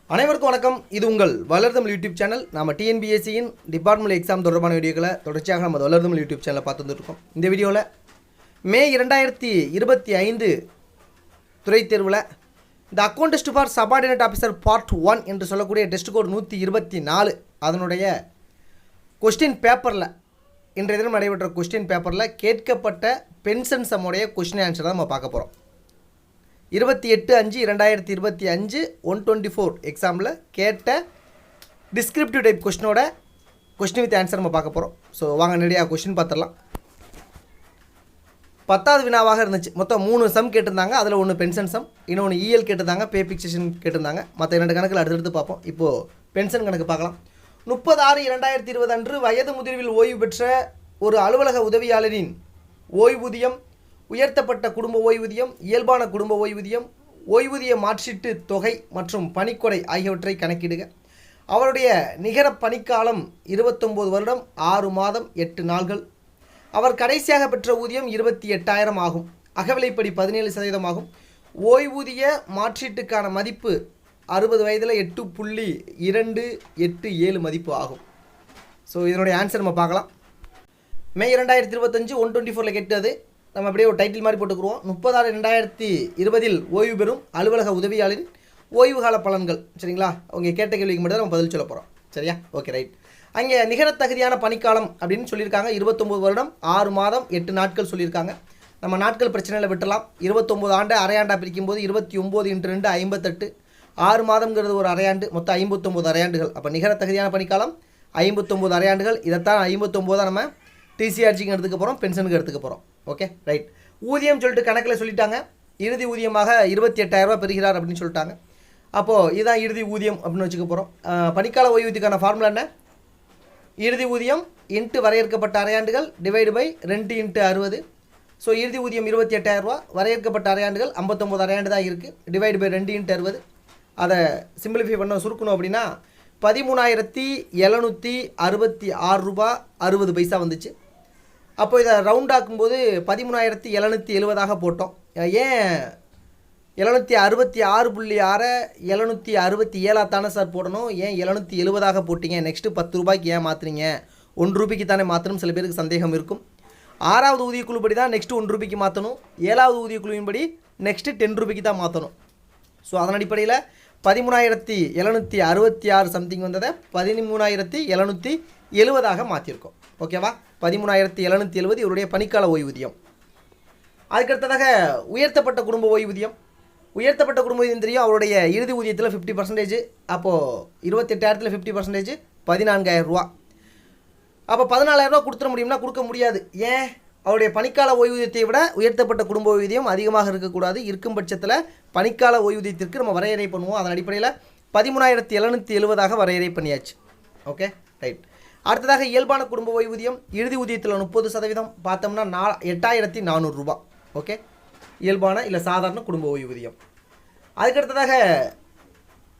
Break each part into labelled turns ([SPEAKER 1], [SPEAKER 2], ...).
[SPEAKER 1] அனைவருக்கும் வணக்கம். இது உங்கள் வளர்தமிழ் யூடியூப் சேனல். நம்ம டிஎன்பிஎஸ்சியின் டிபார்ட்மெண்ட் எக்ஸாம் தொடர்பான வீடியோக்களை தொடர்ச்சியாக நம்ம வளர்தமிழ் யூடியூப் சேனலில் பார்த்து வந்துருக்கோம். இந்த வீடியோவில் மே 2025 துறைத் தேர்வில் இந்த account test for subordinate officer part 1 என்று சொல்லக்கூடிய டெஸ்ட் கோட் 124 அதனுடைய கொஸ்டின் பேப்பரில் இன்றைய தினம் நடைபெற்ற கொஸ்டின் பேப்பரில் கேட்கப்பட்ட பென்ஷன் சம்முடைய கொஸ்டின் ஆன்சர் தான் நம்ம பார்க்க போகிறோம். 28/5/2025 124 எக்ஸாமில் கேட்ட டிஸ்கிரிப்டிவ் டைப் கொஸ்டினோட கொஸ்டின் வித் ஆன்சர் நம்ம பார்க்க போகிறோம். ஸோ வாங்க நேரடியாக கொஸ்டின் பார்த்துடலாம். 10வது வினாவாக இருந்துச்சு. மொத்தம் 3 சம் கேட்டிருந்தாங்க. அதில் ஒன்று பென்ஷன் சம், இன்னொன்று இஎல் கேட்டிருந்தாங்க, பே பிக்சேஷன் கேட்டிருந்தாங்க. மற்ற 2 கணக்கில் அடுத்தடுத்து பார்ப்போம். இப்போது பென்ஷன் கணக்கு பார்க்கலாம். 30/6/2020 அன்று வயது முதிர்வில் ஓய்வு பெற்ற ஒரு அலுவலக உதவியாளரின் ஓய்வூதியம், உயர்த்தப்பட்ட குடும்ப ஓய்வூதியம், இயல்பான குடும்ப ஓய்வூதியம், ஓய்வூதிய மாற்றீட்டு தொகை மற்றும் பணிக்கொடை ஆகியவற்றை கணக்கிடுக. அவருடைய நிகர பணிக்காலம் 29 வருடம் 6 மாதம் 8 நாள்கள். அவர் கடைசியாக பெற்ற ஊதியம் 28,000 ஆகும். அகவிலைப்படி 17% ஆகும். ஓய்வூதிய மாற்றீட்டுக்கான மதிப்பு 60 வயதில் 8.287 மதிப்பு ஆகும். ஸோ இதனுடைய ஆன்சர் நம்ம பார்க்கலாம். மே 2025 124 கேட்டது. நம்ம அப்படியே ஒரு டைட்டில் மாதிரி போட்டுக்குருவோம். 30/6/2020 ஓய்வு பெறும் அலுவலக உதவியாளரின் ஓய்வு கால பலன்கள். சரிங்களா? அவங்க கேட்ட கேள்விக்கு மட்டும் தான் நம்ம பதில் சொல்ல போகிறோம். சரியா? Okay, right. அங்கே நிகர தகுதியான பணிக்காலம் அப்படின்னு சொல்லியிருக்காங்க. 29 வருடம் 6 மாதம் 8 நாட்கள் சொல்லியிருக்காங்க. நம்ம நாட்கள் பிரச்சனையில் விட்டுலாம். 29 ஆண்டு அரையாண்டாக பிரிக்கும்போது 29 × 2 58. 6 மாதம்ங்கிறது ஒரு அரையாண்டு, மொத்தம் 59 அரையாண்டுகள். அப்போ நிகர தகுதியான பணிக்காலம் 59 அரையாண்டுகள். இதைத்தான் 59 நம்ம டிசிஆர்ஜிக்கு எடுத்துக்க போகிறோம், பென்ஷனுக்கு எடுத்துக்க போகிறோம். Okay, right. ஊதியம் சொல்லிட்டு கணக்கில் சொல்லிட்டாங்க. இறுதி ஊதியமாக 28,000 பெறுகிறார் அப்படின்னு சொல்லிட்டாங்க. அப்போது இதுதான் இறுதி ஊதியம் அப்படின்னு வச்சுக்க போகிறோம். பணிக்கால ஓய்வூதியத்துக்கான ஃபார்முலா என்ன? இறுதி ஊதியம் இன்ட்டு வரையறுக்கப்பட்ட அரையாண்டுகள் டிவைடு பை 2 × 60. ஸோ இறுதி ஊதியம் 28,000, வரையறுக்கப்பட்ட அரையாண்டுகள் 59 அரையாண்டு தான் இருக்குது. Divide by 2 × 60. அதை சிம்பிளிஃபை பண்ண சுருக்கணும் அப்படின்னா 13,766 ரூபா 60 பைசா வந்துச்சு. அப்போ இதை ரவுண்ட் ஆக்கும்போது 13,770 போட்டோம். ஏன் 766.6 767 தானே சார் போடணும், ஏன் 770 போட்டிங்க, நெக்ஸ்ட்டு 10 ரூபாய்க்கு ஏன் மாற்றுறீங்க, 1 ரூபாய்க்கு தானே மாற்றணும், சில பேருக்கு சந்தேகம் இருக்கும். 6வது ஊதியக்குழுப்படி தான் நெக்ஸ்ட்டு 1 ரூபாய்க்கு மாற்றணும். 7வது ஊதியக்குழுவின்படி நெக்ஸ்ட்டு 10 ரூபாய்க்கு தான் மாற்றணும். ஸோ அதன் அடிப்படையில் 13,766 சம்திங் வந்ததை 13,770 மாற்றிருக்கோம். ஓகேவா? 13,770 இவருடைய பணிக்கால ஓய்வூதியம். அதுக்கடுத்ததாக உயர்த்தப்பட்ட குடும்ப ஓய்வூதியம். உயர்த்தப்பட்ட குடும்ப ஊதியம் தெரியும். அவருடைய இறுதி ஊதியத்தில் 50%. அப்போது 28,000 50% 14,000 ரூபா. அப்போ 14,000 ரூபா கொடுத்துட முடியும்னா கொடுக்க முடியாது. ஏன்? அவருடைய பணிக்கால ஓய்வூதியத்தை விட உயர்த்தப்பட்ட குடும்ப ஓய்வூதியம் அதிகமாக இருக்கக்கூடாது. இருக்கும் பட்சத்தில் பணிக்கால ஓய்வூதியத்திற்கு நம்ம வரையறை பண்ணுவோம். அதன் அடிப்படையில் 13,770 வரையறை பண்ணியாச்சு. Okay, right. அடுத்ததாக இயல்பான குடும்ப ஓய்வூதியம். இறுதி ஊதியத்தில் 30% பார்த்தோம்னா 8,400 ரூபா. ஓகே, இயல்பான இல்லை சாதாரண குடும்ப ஓய்வூதியம். அதுக்கடுத்ததாக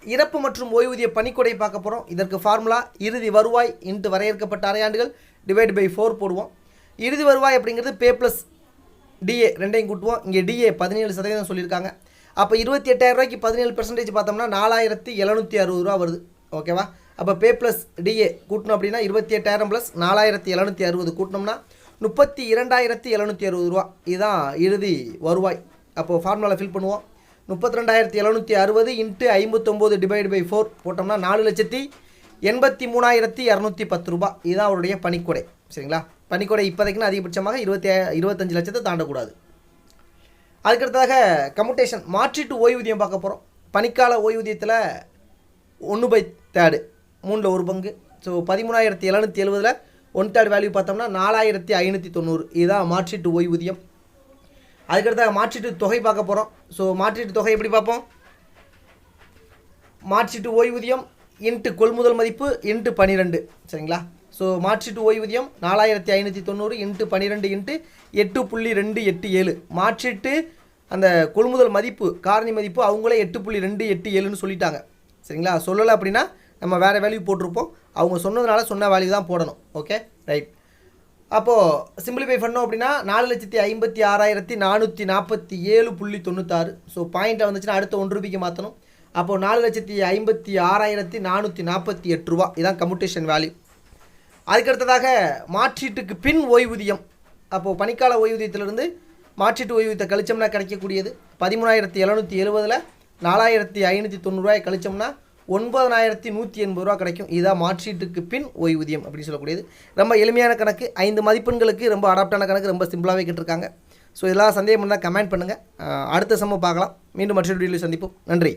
[SPEAKER 1] இறப்பு மற்றும் ஓய்வூதிய பணிக்கொடை பார்க்க போகிறோம். இதற்கு ஃபார்முலா இறுதி வருவாய் இன்ட்டு வரையறுக்கப்பட்ட அரையாண்டுகள் டிவைடு பை 4 போடுவோம். இறுதி வருவாய் அப்படிங்கிறது பே ப்ளஸ் டிஏ ரெண்டையும் கூட்டுவோம். இங்கே டிஏ 17% சொல்லியிருக்காங்க. அப்போ 28,000 ரூபாய்க்கு 17% பார்த்தோம்னா 4,760 ரூபா வருது. ஓகேவா? அப்போ பே ப்ளஸ் டிஏ கூட்டணும் அப்படின்னா 28,000 ப்ளஸ் 4,760 கூட்டினோம்னா 32,760 ரூபா. இதுதான் இறுதி வருவாய். அப்போது ஃபார்முலாவில் ஃபில் பண்ணுவோம். 32,760 இன்ட்டு 59 டிவைடு பை 4 போட்டோம்னா 4,83,210 ரூபா. இதுதான் அவருடைய பணிக்கொடை. சரிங்களா? பணிக்கொடை இப்போதைக்குன்னு அதிகபட்சமாக 25 லட்சத்தை தாண்டக்கூடாது. அதுக்கடுத்ததாக கம்யூட்டேஷன் மாற்றீட்டு ஓய்வூதியம் பார்க்க போகிறோம். பணிக்கால ஓய்வூதியத்தில் 1/3 3ல் 1 பங்கு. ஸோ 13,770 1/3 வேல்யூ பார்த்தோம்னா 4,590. இதுதான் மாற்றீட்டு ஓய்வூதியம். அதுக்கடுத்தாக மாற்றீட்டு தொகை பார்க்க போகிறோம். ஸோ மாற்றீட்டு தொகை எப்படி பார்ப்போம்? மாற்றீட்டு ஓய்வூதியம் இன்ட்டு கொள்முதல் மதிப்பு இன்ட்டு 12. சரிங்களா? ஸோ மாற்றீட்டு ஓய்வூதியம் 4,590 இன்ட்டு 12 இன்ட்டு 8.287. மாற்றீட்டு அந்த கொள்முதல் மதிப்பு காரணி மதிப்பு அவங்களே 8.287ன்னு சொல்லிட்டாங்க. சரிங்களா? சொல்லலை அப்படின்னா நம்ம வேறு வேல்யூ போட்டிருப்போம். அவங்க சொன்னதுனால சொன்ன வேல்யூ தான் போடணும். Okay, right. அப்போது சிம்பிளிஃபை பண்ணோம் அப்படின்னா 4,56,447.96. ஸோ பாயிண்ட்டை வந்துச்சுன்னா அடுத்த 1 ரூபாய்க்கு மாற்றணும். அப்போது 4,56,448 ரூபா இதான் கம்யூட்டேஷன் வேல்யூ. அதுக்கடுத்ததாக மாற்றீட்டுக்கு பின் ஓய்வூதியம். அப்போது பணிக்கால ஓய்வூதியத்திலிருந்து மாற்றீட்டு ஓய்வூதியத்தை கழிச்சோம்னா கிடைக்கக்கூடியது 13,770 4,590 கழிச்சோம்னா 9,180 ரூபா கிடைக்கும். இதுதான் மாற்றீட்டுக்கு பின் ஓய்வூதியம் அப்படின்னு சொல்லக்கூடியது. ரொம்ப எளிமையான கணக்கு, 5 மதிப்பெண்களுக்கு ரொம்ப அடாப்டான கணக்கு, ரொம்ப சிம்பிளாகவே கேட்டிருக்காங்க. ஸோ இதெல்லாம் சந்தேகம் பண்ணால் கமெண்ட் பண்ணுங்கள். அடுத்த சம்ம பார்க்கலாம். மீண்டும் மற்றொரு வீடியோவில் சந்திப்போம். நன்றி.